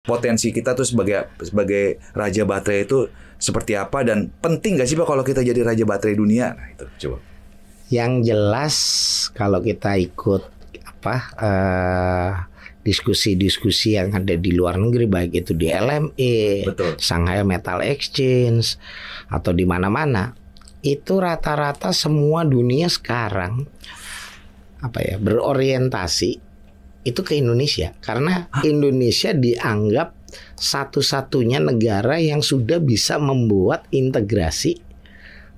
Potensi kita tuh sebagai raja baterai itu seperti apa, dan penting gak sih Pak kalau kita jadi raja baterai dunia? Nah, itu coba. Yang jelas kalau kita ikut diskusi-diskusi yang ada di luar negeri, baik itu di LME, Betul. Shanghai Metal Exchange atau di mana-mana, itu rata-rata semua dunia sekarang berorientasi itu ke Indonesia, karena Indonesia dianggap satu-satunya negara yang sudah bisa membuat integrasi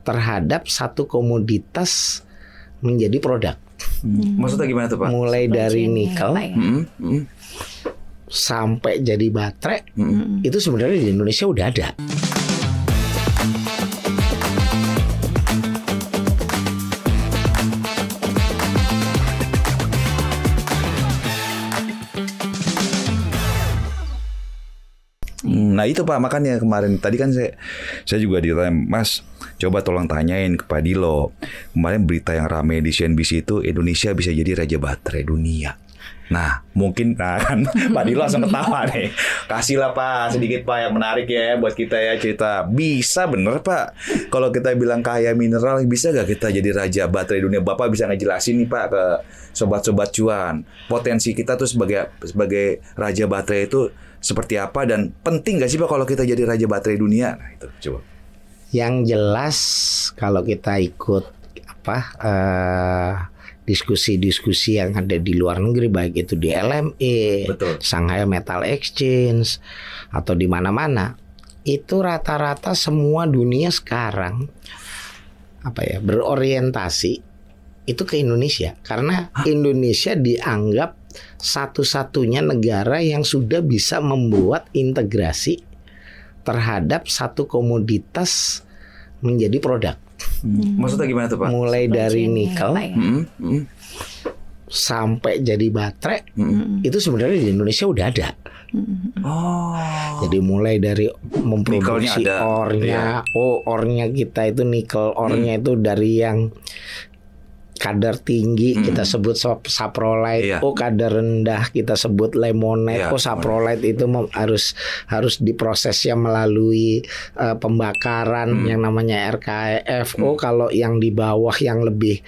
terhadap satu komoditas menjadi produk. Maksudnya gimana tuh Pak? Mulai dari nikel sampai jadi baterai, itu sebenarnya di Indonesia udah ada. Nah itu Pak, makanya kemarin tadi kan saya juga ditanya, Mas, coba tolong tanyain ke Pak Dilo. Kemarin berita yang ramai di CNBC itu Indonesia bisa jadi raja baterai dunia. Nah mungkin kan Pak Dilo langsung ketawa nih. Kasihlah Pak sedikit Pak yang menarik ya buat kita ya, cerita. Bisa bener Pak kalau kita bilang kaya mineral, bisa gak kita jadi raja baterai dunia? Bapak bisa ngejelasin nih Pak ke sobat-sobat cuan, potensi kita tuh sebagai raja baterai itu seperti apa, dan penting gak sih Pak kalau kita jadi raja baterai dunia? Nah itu coba. Yang jelas kalau kita ikut diskusi-diskusi yang ada di luar negeri, baik itu di LME, Betul. Shanghai Metal Exchange atau di mana-mana, itu rata-rata semua dunia sekarang berorientasi itu ke Indonesia, karena Indonesia dianggap satu-satunya negara yang sudah bisa membuat integrasi terhadap satu komoditas menjadi produk. Maksudnya gimana tuh Pak? Mulai dari nikel sampai jadi baterai, itu sebenarnya di Indonesia udah ada. Jadi mulai dari memproduksi ornya, ornya kita itu nikel ornya itu dari yang kadar tinggi kita sebut saprolite, kadar rendah kita sebut lemonite, saprolite itu harus diprosesnya melalui pembakaran yang namanya RKEF. Kalau yang di bawah yang lebih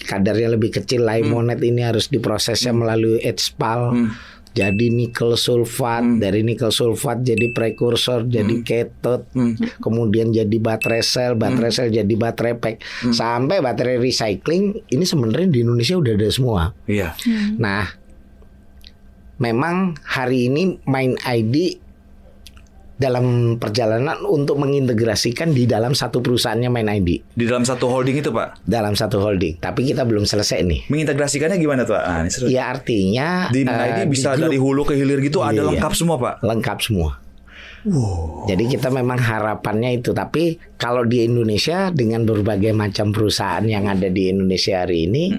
kadarnya lebih kecil, lemonite ini harus diprosesnya melalui HPAL. Jadi nikel sulfat, dari nikel sulfat jadi prekursor, jadi cathode, kemudian jadi baterai sel jadi baterai pack, sampai baterai recycling. Ini sebenarnya di Indonesia udah ada semua. Iya. Nah, memang hari ini MindID dalam perjalanan untuk mengintegrasikan di dalam satu perusahaannya MindID. Di dalam satu holding itu Pak? Dalam satu holding, tapi kita belum selesai nih. Mengintegrasikannya gimana tuh Pak? Ini seru. Ya artinya di MindID bisa dari hulu ke hilir gitu, ada lengkap semua Pak? Lengkap semua. Wow. Jadi kita memang harapannya itu. Tapi kalau di Indonesia dengan berbagai macam perusahaan yang ada di Indonesia hari ini,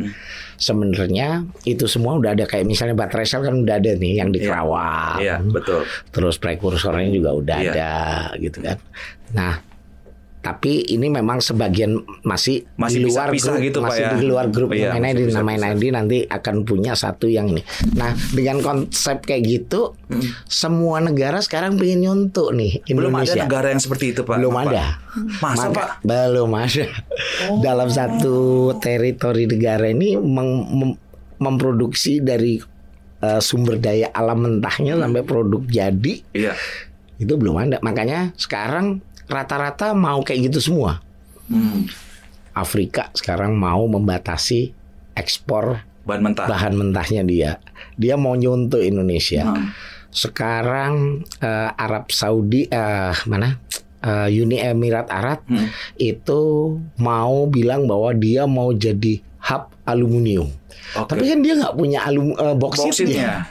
sebenarnya itu semua udah ada. Kayak misalnya baterai sel kan udah ada nih yang di Kerawang. Iya, betul. Terus prekursornya juga udah ada gitu kan. Nah, tapi ini memang sebagian masih di luar grup, gitu, masih Pak, di luar grup MindID. Nah, MindID nanti akan punya satu yang ini. Nah, dengan konsep kayak gitu, semua negara sekarang pengen nyontok nih Indonesia. Belum ada negara yang seperti itu Pak? Belum ada. Masa Pak? Belum ada. Dalam satu teritori negara ini memproduksi dari sumber daya alam mentahnya sampai produk jadi. Iya. Itu belum ada. Makanya sekarang rata-rata mau kayak gitu semua. Afrika sekarang mau membatasi ekspor bahan mentahnya dia mau nyontoh Indonesia. Sekarang Arab Saudi Uni Emirat Arab itu mau bilang bahwa dia mau jadi hub aluminium. Tapi kan dia nggak punya boksitnya.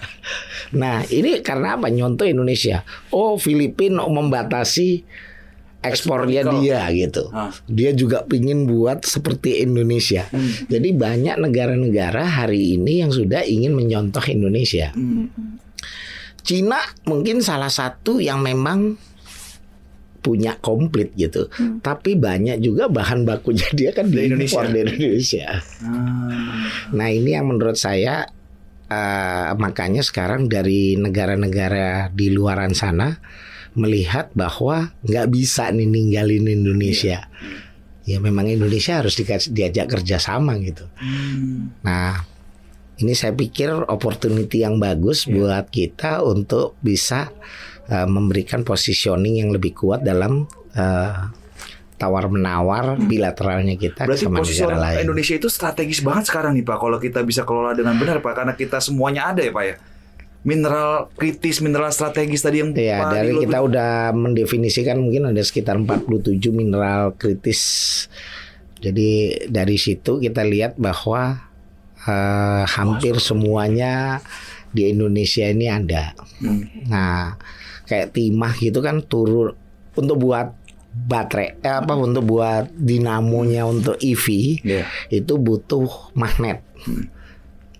Nah ini karena apa? Nyontoh Indonesia. Filipina membatasi ekspornya dia gitu. Dia juga pingin buat seperti Indonesia. Jadi banyak negara-negara hari ini yang sudah ingin menyontoh Indonesia. Cina mungkin salah satu yang memang punya komplit gitu. Tapi banyak juga bahan bakunya dia kan diimpor dari Indonesia. Nah ini yang menurut saya makanya sekarang dari negara-negara di luaran sana melihat bahwa nggak bisa nih ninggalin Indonesia. Ya memang Indonesia harus diajak kerjasama gitu. Nah, ini saya pikir opportunity yang bagus buat kita untuk bisa memberikan positioning yang lebih kuat dalam tawar-menawar bilateralnya kita sama negara lain. Indonesia itu strategis banget sekarang nih Pak, kalau kita bisa kelola dengan benar Pak, karena kita semuanya ada ya Pak ya. Mineral kritis, mineral strategis tadi yang Pak dari kita udah mendefinisikan mungkin ada sekitar 47 mineral kritis. Jadi dari situ kita lihat bahwa hampir semuanya di Indonesia ini ada. Nah, kayak timah gitu kan turun untuk buat baterai untuk buat dinamonya untuk EV itu butuh magnet.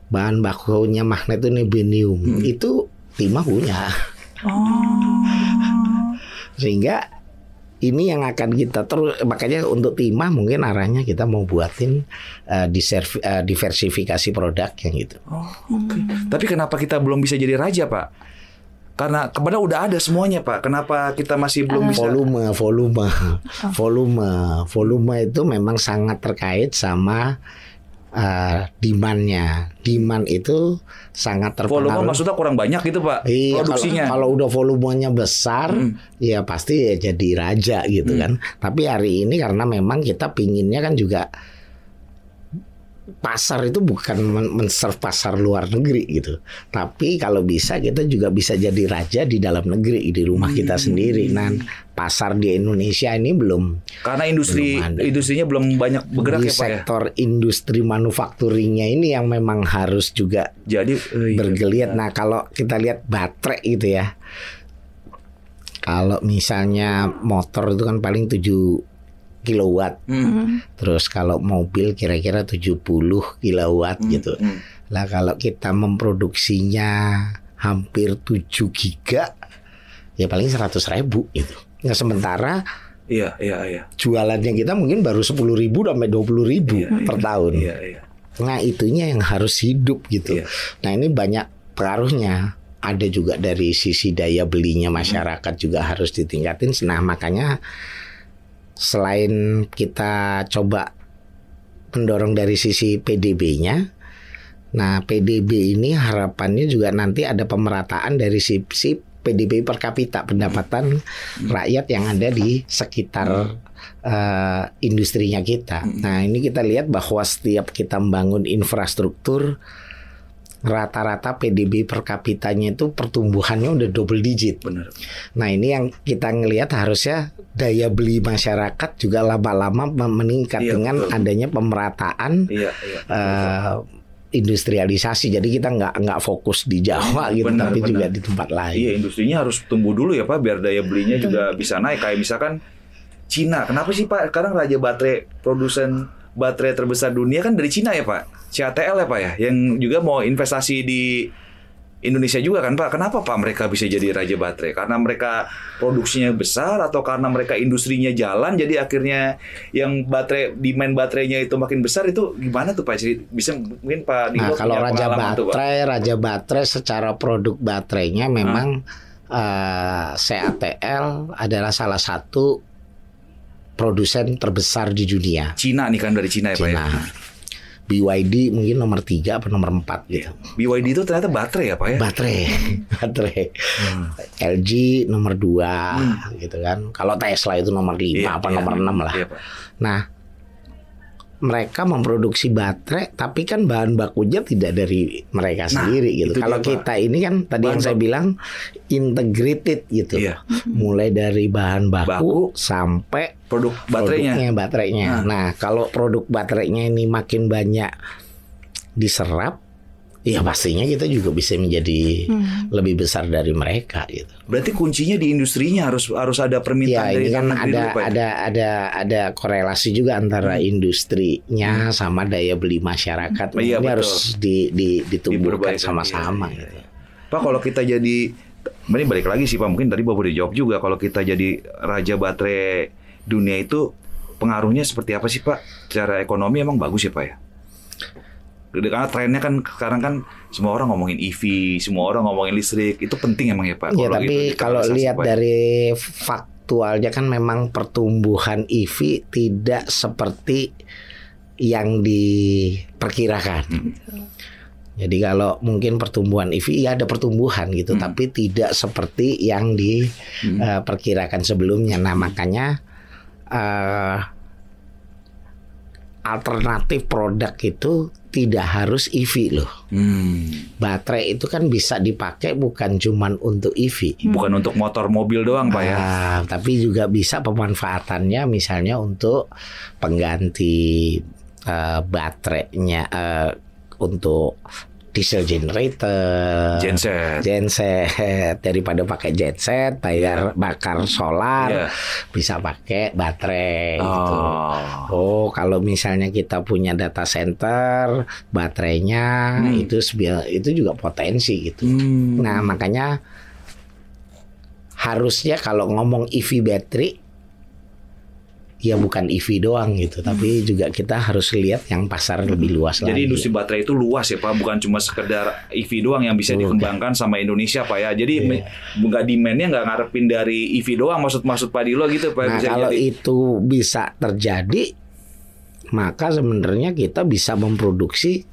Bahan bakunya magnet itu neodymium. Itu timah punya. Sehingga ini yang akan kita terus, makanya untuk timah mungkin arahnya kita mau buatin diversifikasi produk yang gitu. Tapi kenapa kita belum bisa jadi raja Pak? Karena kepada udah ada semuanya Pak. Kenapa kita masih belum bisa? Volume itu memang sangat terkait sama demand-nya. Demand itu sangat terpengaruh. Volume maksudnya kurang banyak gitu Pak, produksinya. Kalau udah volumenya besar, ya pasti ya jadi raja gitu kan. Tapi hari ini karena memang kita pinginnya kan juga pasar itu bukan men-serve pasar luar negeri gitu. Tapi kalau bisa kita juga bisa jadi raja di dalam negeri, di rumah kita sendiri. Nah, pasar di Indonesia ini belum, karena industrinya belum banyak bergerak di ya Pak ya. Sektor industri manufakturingnya ini yang memang harus juga jadi bergeliat. Nah, kalau kita lihat baterai gitu ya. Kalau misalnya motor itu kan paling 7 kilowatt. Terus kalau mobil kira-kira 70 kilowatt gitu. Lah kalau kita memproduksinya hampir 7 giga ya paling 100.000 gitu. Nah sementara jualannya kita mungkin baru 10.000 sampai 20.000 per tahun. Nah itunya yang harus hidup gitu. Nah ini banyak pengaruhnya. Ada juga dari sisi daya belinya masyarakat juga harus ditingkatin. Nah makanya selain kita coba mendorong dari sisi PDB-nya, nah PDB ini harapannya juga nanti ada pemerataan dari sisi PDB per kapita, pendapatan rakyat yang ada di sekitar industrinya kita. Nah ini kita lihat bahwa setiap kita membangun infrastruktur, rata-rata PDB per kapitanya itu pertumbuhannya udah double digit. Benar. Nah ini yang kita ngelihat harusnya daya beli masyarakat juga lama-lama meningkat dengan adanya pemerataan industrialisasi. Jadi kita nggak fokus di Jawa gitu, tapi juga di tempat lain. Iya, industrinya harus tumbuh dulu ya Pak, biar daya belinya juga bisa naik. Kayak misalkan Cina, kenapa sih Pak sekarang raja baterai, produsen baterai terbesar dunia kan dari Cina ya Pak? CATL ya Pak ya, yang juga mau investasi di Indonesia juga kan Pak. Kenapa Pak mereka bisa jadi raja baterai? Karena mereka produksinya besar atau karena mereka industrinya jalan, jadi akhirnya yang demand baterainya itu makin besar, itu gimana tuh Pak? Bisa mungkin Pak Nilo. Nah kalau raja baterai secara produk baterainya memang CATL adalah salah satu produsen terbesar di dunia. Cina nih kan, dari Cina ya Pak ya. BYD mungkin nomor 3 atau nomor 4 gitu. BYD itu ternyata baterai ya Pak ya? Baterai. LG nomor 2 gitu kan. Kalau Tesla itu nomor 5 nomor 6 lah. Nah, mereka memproduksi baterai tapi kan bahan bakunya tidak dari mereka sendiri gitu. Kalau kita ini kan tadi yang saya bilang integrated gitu. Mulai dari bahan baku sampai produk baterainya. Nah, kalau produk baterainya ini makin banyak diserap, ya pastinya kita juga bisa menjadi lebih besar dari mereka gitu. Berarti kuncinya di industrinya harus ada permintaan dari kan ada korelasi juga antara industrinya sama daya beli masyarakat. Ini harus ditumbuhkan sama-sama gitu. Pak, kalau kita jadi, ini balik lagi sih Pak, mungkin tadi Bapak udah jawab juga, kalau kita jadi raja baterai dunia itu pengaruhnya seperti apa sih Pak? Secara ekonomi emang bagus ya Pak ya? Karena trennya kan sekarang kan semua orang ngomongin EV, semua orang ngomongin listrik, itu penting emang ya Pak. Ya, tapi kalau lihat dari faktualnya kan memang pertumbuhan EV tidak seperti yang diperkirakan. Jadi kalau mungkin pertumbuhan EV ya ada pertumbuhan gitu, tapi tidak seperti yang diperkirakan sebelumnya. Nah makanya alternatif produk itu tidak harus EV loh. Baterai itu kan bisa dipakai bukan cuman untuk EV, bukan untuk motor mobil doang Pak ya. Tapi juga bisa pemanfaatannya misalnya untuk pengganti baterainya untuk diesel generator, genset daripada pakai genset bayar bakar solar, bisa pakai baterai gitu. Oh, kalau misalnya kita punya data center, baterainya itu juga potensi gitu. Nah, makanya harusnya kalau ngomong EV battery ya bukan EV doang gitu, tapi juga kita harus lihat yang pasar lebih luas lagi. Jadi industri baterai itu luas ya Pak, bukan cuma sekedar EV doang yang bisa dikembangkan sama Indonesia Pak ya. Jadi nggak demandnya nggak ngarepin dari EV doang, maksud Pak Dilo gitu Pak. Nah kalau itu bisa terjadi, maka sebenarnya kita bisa memproduksi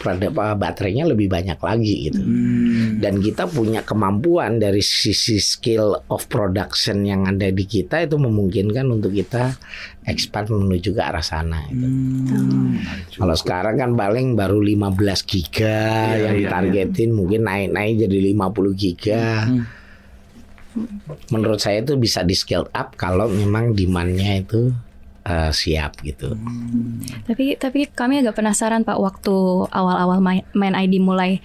baterainya lebih banyak lagi gitu. Dan kita punya kemampuan dari sisi skill of production yang ada di kita itu memungkinkan untuk kita expand menuju ke arah sana gitu. Kalau sekarang kan paling baru 15 giga yang ditargetin, mungkin naik-naik jadi 50 giga. Menurut saya itu bisa di scale up kalau memang demand-nya itu siap gitu. Tapi kami agak penasaran Pak, waktu awal-awal Mind ID mulai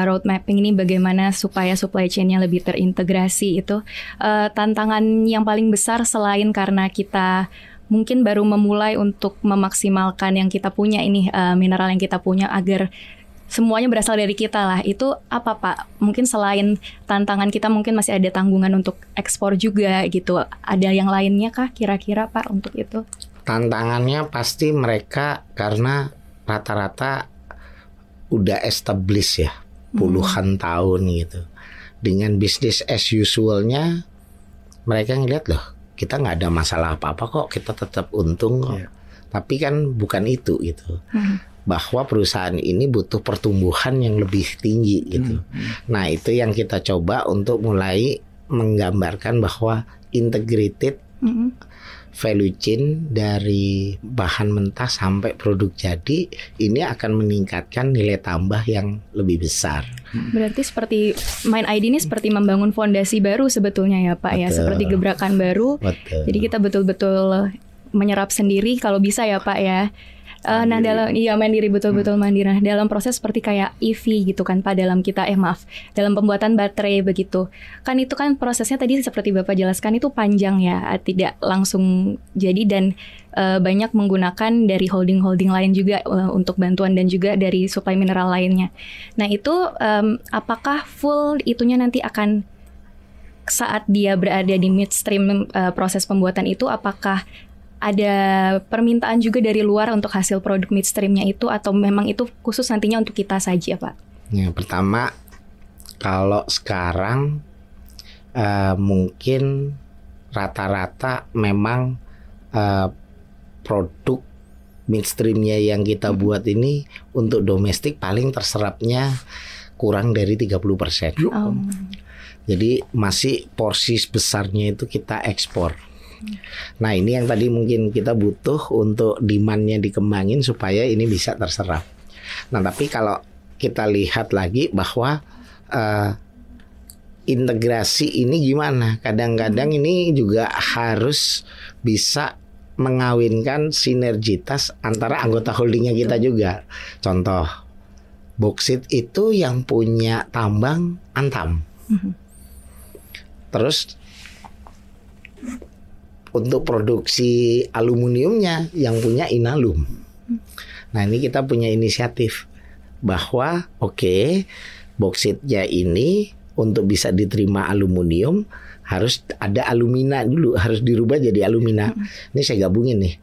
road mapping ini bagaimana supaya supply chain-nya lebih terintegrasi itu, tantangan yang paling besar selain karena kita mungkin baru memulai untuk memaksimalkan yang kita punya ini, mineral yang kita punya agar semuanya berasal dari kita lah. Itu apa Pak? Mungkin selain tantangan kita mungkin masih ada tanggungan untuk ekspor juga gitu. Ada yang lainnya kah kira-kira Pak untuk itu? Tantangannya pasti mereka karena rata-rata udah established ya, puluhan tahun gitu. Dengan bisnis as usual-nya mereka ngeliat loh, kita nggak ada masalah apa-apa kok, kita tetap untung kok. Tapi kan bukan itu gitu. Bahwa perusahaan ini butuh pertumbuhan yang lebih tinggi gitu. Nah itu yang kita coba untuk mulai menggambarkan bahwa integrated value chain dari bahan mentah sampai produk jadi ini akan meningkatkan nilai tambah yang lebih besar. Berarti seperti Mind ID ini seperti membangun fondasi baru sebetulnya ya Pak. Ya, seperti gebrakan baru. Jadi kita betul-betul menyerap sendiri kalau bisa ya Pak ya. Nah dalam mandiri betul-betul mandiri. Nah, dalam proses seperti kayak EV gitu kan Pak, dalam kita dalam pembuatan baterai begitu kan, itu kan prosesnya tadi seperti Bapak jelaskan itu panjang ya, tidak langsung jadi dan banyak menggunakan dari holding lain juga untuk bantuan dan juga dari suplai mineral lainnya. Nah itu apakah full itunya nanti akan saat dia berada di midstream proses pembuatan itu, apakah ada permintaan juga dari luar untuk hasil produk midstreamnya itu, atau memang itu khusus nantinya untuk kita saja Pak? Ya, pertama kalau sekarang mungkin rata-rata memang produk midstreamnya yang kita buat ini untuk domestik paling terserapnya kurang dari 30%. Jadi masih porsi besarnya itu kita ekspor. Nah ini yang tadi mungkin kita butuh untuk demand-nya dikembangin supaya ini bisa terserap. Nah tapi kalau kita lihat lagi bahwa integrasi ini gimana, kadang-kadang ini juga harus bisa mengawinkan sinergitas antara anggota holdingnya kita juga. Contoh, boksit itu yang punya tambang Antam. Terus untuk produksi aluminiumnya yang punya Inalum. Nah ini kita punya inisiatif bahwa boksitnya ini untuk bisa diterima aluminium harus ada alumina dulu, harus dirubah jadi alumina. Ini saya gabungin nih.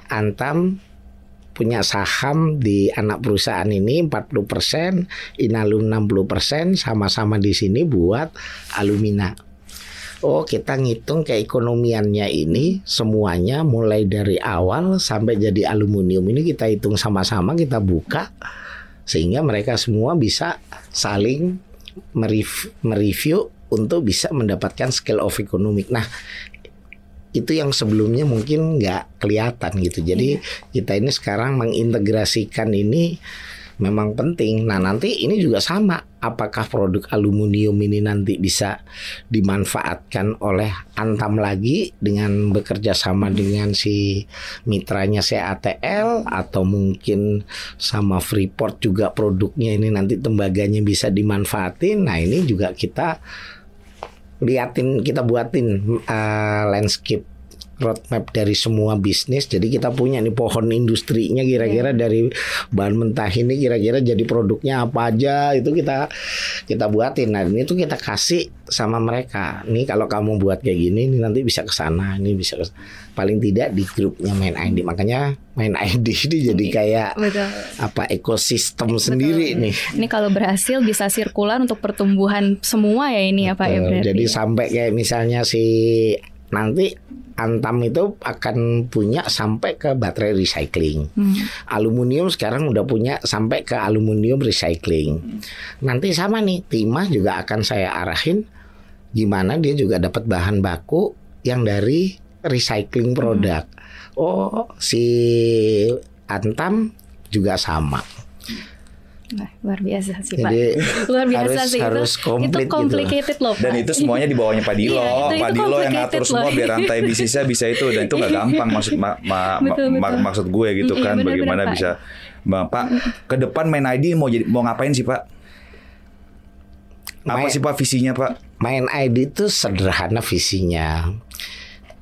Antam punya saham di anak perusahaan ini 40%, Inalum 60%, sama-sama di sini buat Alumina. Oh, kita ngitung keekonomiannya ini semuanya mulai dari awal sampai jadi aluminium ini kita hitung sama-sama, kita buka sehingga mereka semua bisa saling mereview untuk bisa mendapatkan scale of economic. Nah, itu yang sebelumnya mungkin nggak kelihatan gitu. Jadi kita ini sekarang mengintegrasikan ini memang penting. Nah, nanti ini juga sama. Apakah produk aluminium ini nanti bisa dimanfaatkan oleh Antam lagi dengan bekerja sama dengan si mitranya CATL, atau mungkin sama Freeport juga produknya ini nanti tembaganya bisa dimanfaatin. Nah, ini juga kita liatin, kita buatin landscape roadmap dari semua bisnis. Jadi kita punya nih pohon industrinya kira-kira dari bahan mentah ini kira-kira jadi produknya apa aja, itu kita buatin. Nah, ini tuh kita kasih sama mereka. Nih kalau kamu buat kayak gini, ini nanti bisa ke sana, ini bisa ke, paling tidak di grupnya Main ID. Makanya Main ID ini jadi kayak apa ekosistem sendiri nih. Ini kalau berhasil bisa sirkular untuk pertumbuhan semua ya ini ya Pak ya berarti. Jadi sampai kayak misalnya si nanti Antam itu akan punya sampai ke baterai recycling. Aluminium sekarang udah punya sampai ke aluminium recycling. Nanti sama nih, Timah juga akan saya arahin gimana dia juga dapat bahan baku yang dari recycling produk. Oh, si Antam juga sama. Nah, luar biasa sih jadi, Pak. Luar biasa sih harus itu complicated gitu loh Pak. Dan itu semuanya di bawahnya Pak Dilo. Pak Dilo yang ngatur semua biar rantai bisnisnya bisa itu, dan itu nggak gampang maksud gue gitu kan. Bagaimana bisa Pak ke depan Main ID mau ngapain sih Pak? Apa sih Pak visinya Pak? Main ID itu sederhana visinya.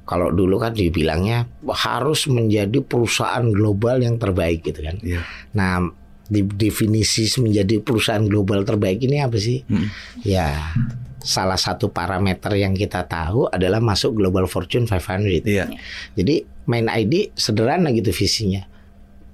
Kalau dulu kan dibilangnya harus menjadi perusahaan global yang terbaik gitu kan. Nah, definisi menjadi perusahaan global terbaik ini apa sih? Ya, salah satu parameter yang kita tahu adalah masuk Global Fortune 500. Jadi Main ID sederhana gitu visinya.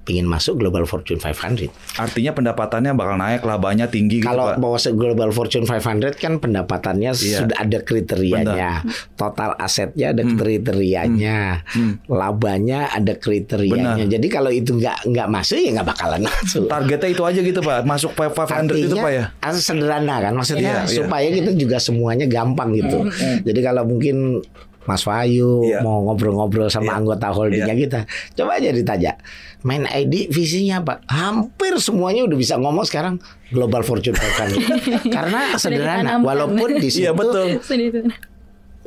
Pengen masuk Global Fortune 500. Artinya pendapatannya bakal naik, labanya tinggi gitu Kalau Pak. mau masuk Global Fortune 500 kan pendapatannya sudah ada kriterianya. Total asetnya ada kriterianya. Labanya ada kriterianya. Jadi kalau itu nggak masuk ya nggak bakalan masuk. Targetnya itu aja gitu Pak. Masuk 500 artinya, itu Pak ya. Sederhana kan maksudnya supaya kita juga semuanya gampang gitu. Jadi kalau mungkin Mas Wahyu mau ngobrol-ngobrol sama anggota holdingnya kita, coba aja ditanya Main ID visinya apa? Hampir semuanya udah bisa ngomong sekarang Global Fortune 500 karena sederhana. Walaupun di situ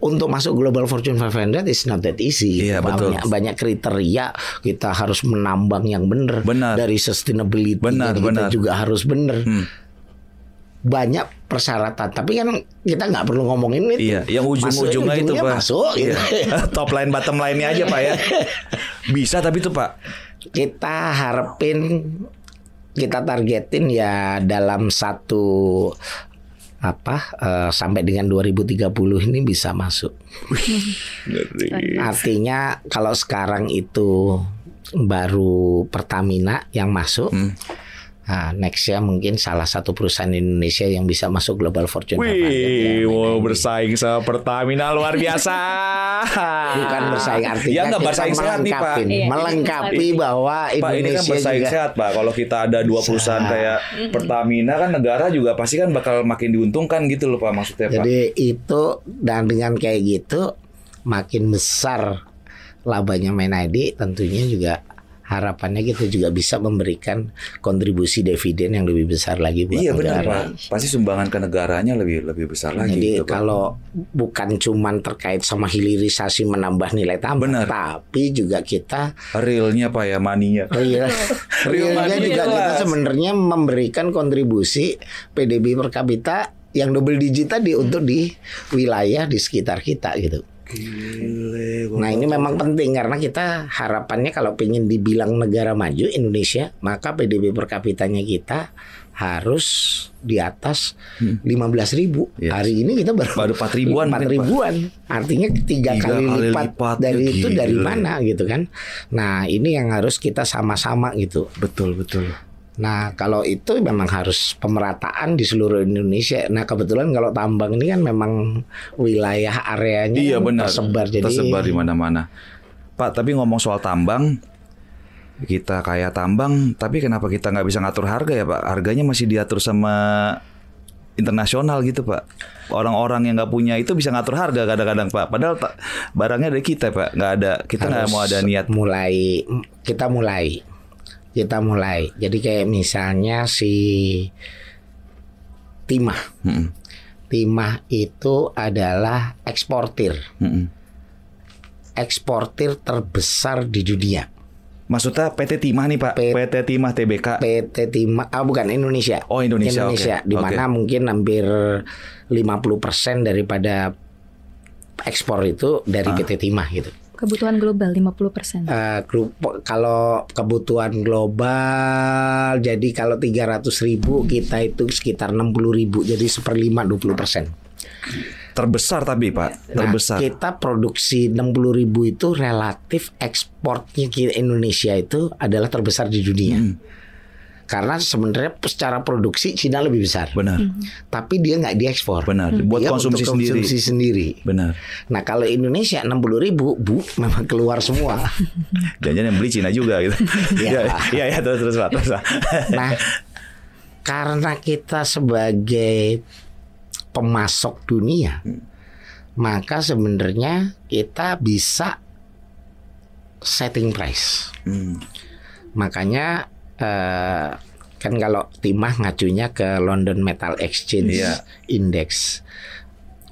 untuk masuk Global Fortune 500 is not that easy. Banyak kriteria, kita harus menambang yang benar. Dari sustainability kita juga harus benar. Banyak persyaratan, tapi kan kita nggak perlu ngomongin itu. Yang ujung-ujungnya itu Pak. Masuk, gitu. Top line, bottom line-nya aja Pak ya. Bisa tapi itu Pak. Kita harapin, kita targetin ya dalam satu sampai dengan 2030 ini bisa masuk. Artinya kalau sekarang itu baru Pertamina yang masuk. Nah, next ya mungkin salah satu perusahaan Indonesia yang bisa masuk Global Fortune 500. Wow, bersaing sama Pertamina luar biasa. Bukan bersaing artinya ya nggak bersaing sehat nih Pak. Melengkapi bahwa Indonesia Pak, ini kan bersaing juga sehat Pak. Kalau kita ada dua perusahaan kayak Pertamina kan negara juga pasti kan bakal makin diuntungkan gitu loh Pak maksudnya Pak. Jadi itu, dan dengan kayak gitu makin besar labanya Main ID, tentunya juga harapannya kita juga bisa memberikan kontribusi dividen yang lebih besar lagi buat negara. Benar Pak. Pasti sumbangan ke negaranya lebih besar lagi. Jadi gitu, kalau bukan cuman terkait sama hilirisasi menambah nilai tambah, tapi juga kita realnya Pak ya, maninya. Realnya juga kita sebenarnya memberikan kontribusi PDB per kapita yang double digit tadi untuk di wilayah di sekitar kita gitu. Nah ini memang penting karena kita harapannya kalau pengen dibilang negara maju Indonesia, maka PDB per kapitanya kita harus di atas 15.000. Yes. Hari ini kita baru 4.000-an. 4.000-an. Artinya tiga kali lipat dari itu, dari mana gitu kan. Nah ini yang harus kita sama-sama gitu. Betul. Nah kalau itu memang harus pemerataan di seluruh Indonesia. Nah kebetulan kalau tambang ini kan memang wilayah areanya tersebar. Jadi tersebar di mana-mana. Pak, tapi ngomong soal tambang, kita kaya tambang, tapi kenapa kita nggak bisa ngatur harga ya Pak? Harganya masih diatur sama internasional gitu Pak. Orang-orang yang nggak punya itu bisa ngatur harga kadang-kadang Pak. Padahal barangnya dari kita Pak. Nggak ada, kita nggak mau ada niat. Kita mulai. Jadi kayak misalnya si timah. Timah itu adalah eksportir. Eksportir terbesar di dunia. Maksudnya PT Timah nih Pak, PT Timah TBK. PT Timah, bukan Indonesia. Oh Indonesia. Okay. Di mana mungkin hampir 50% daripada ekspor itu dari PT Timah gitu. Kebutuhan global 50%. Kalau kebutuhan global, jadi kalau 300.000 kita itu sekitar 60.000, jadi 1/5 20%. Terbesar tapi Pak, terbesar. Nah, kita produksi 60.000 itu relatif ekspornya Indonesia itu adalah terbesar di dunia. Karena sebenarnya secara produksi Cina lebih besar. Benar. Tapi dia nggak diekspor. Benar. Buat konsumsi sendiri. Benar. Nah kalau Indonesia 60.000 memang keluar semua. Jangan yang beli Cina juga gitu. Iya terus Pak. Nah karena kita sebagai pemasok dunia, maka sebenarnya kita bisa setting price. Makanya kan kalau timah ngacunya ke London Metal Exchange Index.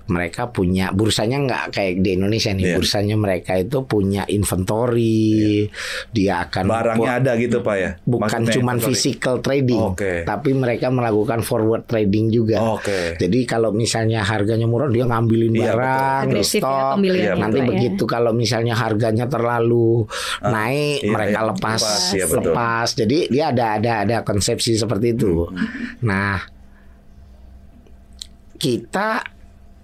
Mereka punya bursanya nggak kayak di Indonesia nih. Bursanya mereka itu punya inventory. Dia akan barangnya ada gitu Pak ya. Bukan cuma physical trading, tapi mereka melakukan forward trading juga. Jadi kalau misalnya harganya murah dia ngambilin barang, stok. Nanti begitu kalau misalnya harganya terlalu naik, mereka lepas. Jadi dia ada konsepsi seperti itu. Nah, kita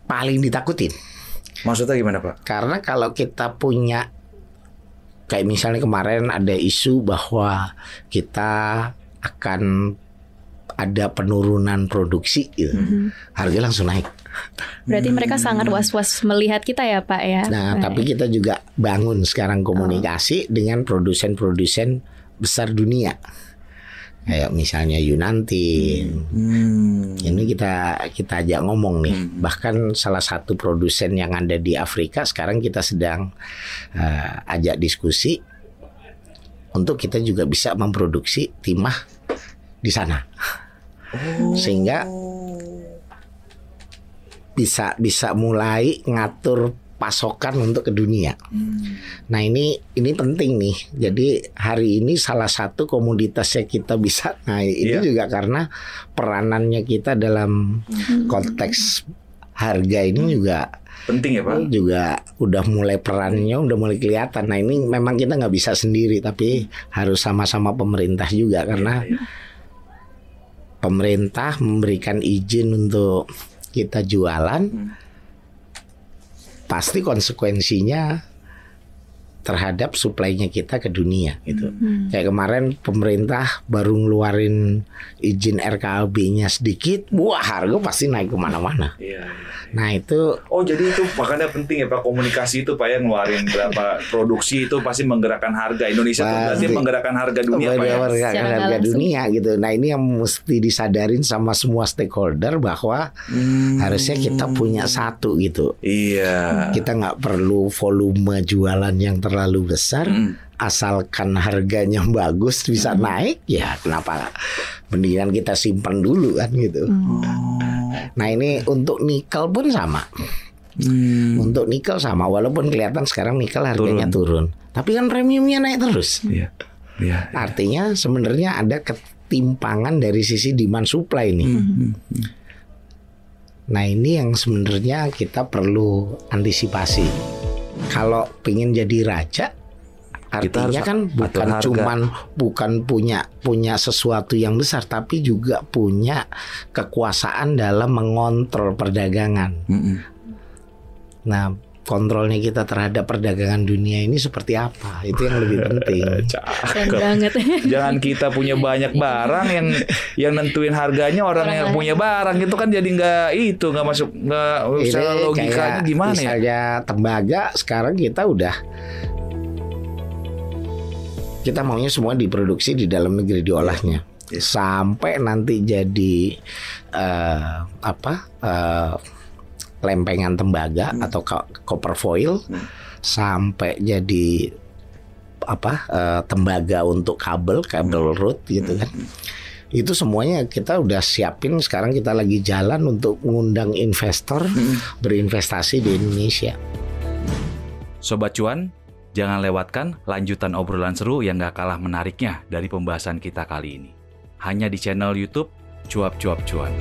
paling ditakutin. Maksudnya gimana Pak? Karena kalau kita punya, kayak misalnya kemarin ada isu bahwa kita akan ada penurunan produksi gitu. Harga langsung naik. Berarti mereka sangat was-was melihat kita ya Pak ya. Nah tapi kita juga bangun sekarang komunikasi dengan produsen-produsen besar dunia. Kayak misalnya Yunantin, ini kita ajak ngomong nih. Bahkan salah satu produsen yang ada di Afrika sekarang kita sedang ajak diskusi untuk kita juga bisa memproduksi timah di sana, sehingga bisa mulai ngatur pasokan untuk ke dunia. Nah ini penting nih. Jadi hari ini salah satu komoditasnya kita bisa naik itu juga karena peranannya kita dalam konteks harga ini juga penting ya Pak. Juga udah mulai perannya udah mulai kelihatan. Nah ini memang kita nggak bisa sendiri, tapi harus sama-sama pemerintah juga karena pemerintah memberikan izin untuk kita jualan. Pasti konsekuensinya terhadap suplainya kita ke dunia gitu. Kayak kemarin pemerintah baru ngeluarin izin RKAB-nya sedikit, wah harga pasti naik kemana-mana. Nah itu. Oh jadi itu makanya penting ya Pak, komunikasi itu Pak ya, ngeluarin berapa produksi itu pasti menggerakkan harga. Indonesia itu berarti menggerakkan harga dunia Pak ya. Menggerakkan harga dunia gitu. Nah ini yang mesti disadarin sama semua stakeholder bahwa harusnya kita punya satu gitu. Kita nggak perlu volume jualan yang terlalu besar, asalkan harganya bagus bisa naik, ya kenapa mendingan kita simpan dulu kan gitu. Nah ini untuk nikel pun sama. Untuk nikel sama, walaupun kelihatan sekarang nikel harganya turun, tapi kan premiumnya naik terus. Artinya sebenarnya ada ketimpangan dari sisi demand supply nih. Nah ini yang sebenarnya kita perlu antisipasi. Kalau pengen jadi raja Artinya kan bukan punya sesuatu yang besar, tapi juga punya kekuasaan dalam mengontrol perdagangan. Nah, kontrolnya kita terhadap perdagangan dunia ini seperti apa? Itu yang lebih penting. Banget. Jangan kita punya banyak barang yang nentuin harganya orang yang punya barang, itu kan jadi nggak masuk, secara logikanya gimana ya? Misalnya tembaga sekarang kita maunya semua diproduksi di dalam negeri, diolahnya. Sampai nanti jadi lempengan tembaga atau copper foil, sampai jadi tembaga untuk kabel root gitu kan. Itu semuanya kita udah siapin. Sekarang kita lagi jalan untuk mengundang investor berinvestasi di Indonesia. Sobat Cuan, jangan lewatkan lanjutan obrolan seru yang gak kalah menariknya dari pembahasan kita kali ini. Hanya di channel YouTube Cuap Cuap Cuan.